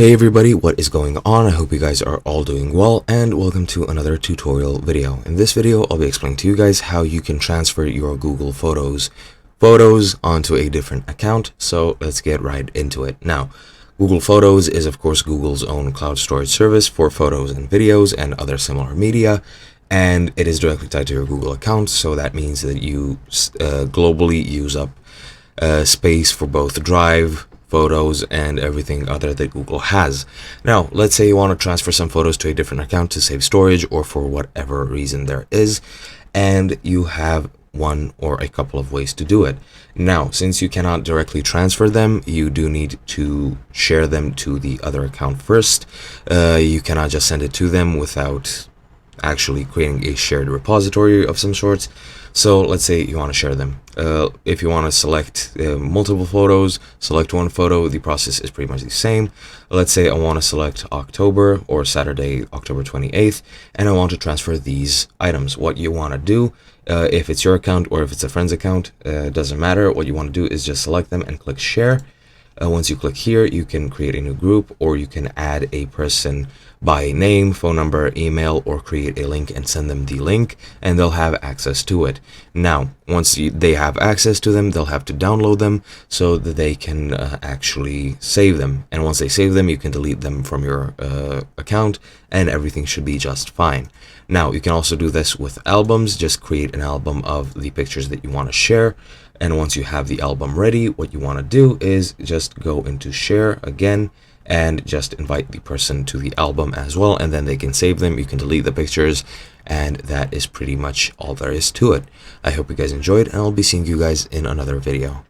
Hey everybody, what is going on? I hope you guys are all doing well, and welcome to another tutorial video. In this video, I'll be explaining to you guys how you can transfer your Google Photos onto a different account. So let's get right into it. Now, Google Photos is of course Google's own cloud storage service for photos and videos and other similar media, and it is directly tied to your Google account. So that means that you globally use up space for both Drive, Photos, and everything other that Google has. Now, let's say you want to transfer some photos to a different account to save storage or for whatever reason there is, and you have one or a couple of ways to do it. Now, since you cannot directly transfer them, you do need to share them to the other account first. You cannot just send it to them without actually creating a shared repository of some sorts. So let's say you want to share them. If you want to select multiple photos, select one photo. The process is pretty much the same. Let's say I want to select October or Saturday, October 28th, and I want to transfer these items. What you want to do, if it's your account or if it's a friend's account, doesn't matter. What you want to do is just select them and click share. Once you click here, you can create a new group, or you can add a person by name, phone number, email, or create a link and send them the link, and they'll have access to it. Now, once they have access to them, they'll have to download them so that they can actually save them. And once they save them, you can delete them from your account, and everything should be just fine. Now, you can also do this with albums. Just create an album of the pictures that you want to share. And once you have the album ready, what you want to do is just go into share again and just invite the person to the album as well, and then they can save them. You can delete the pictures, and that is pretty much all there is to it. I hope you guys enjoyed, and I'll be seeing you guys in another video.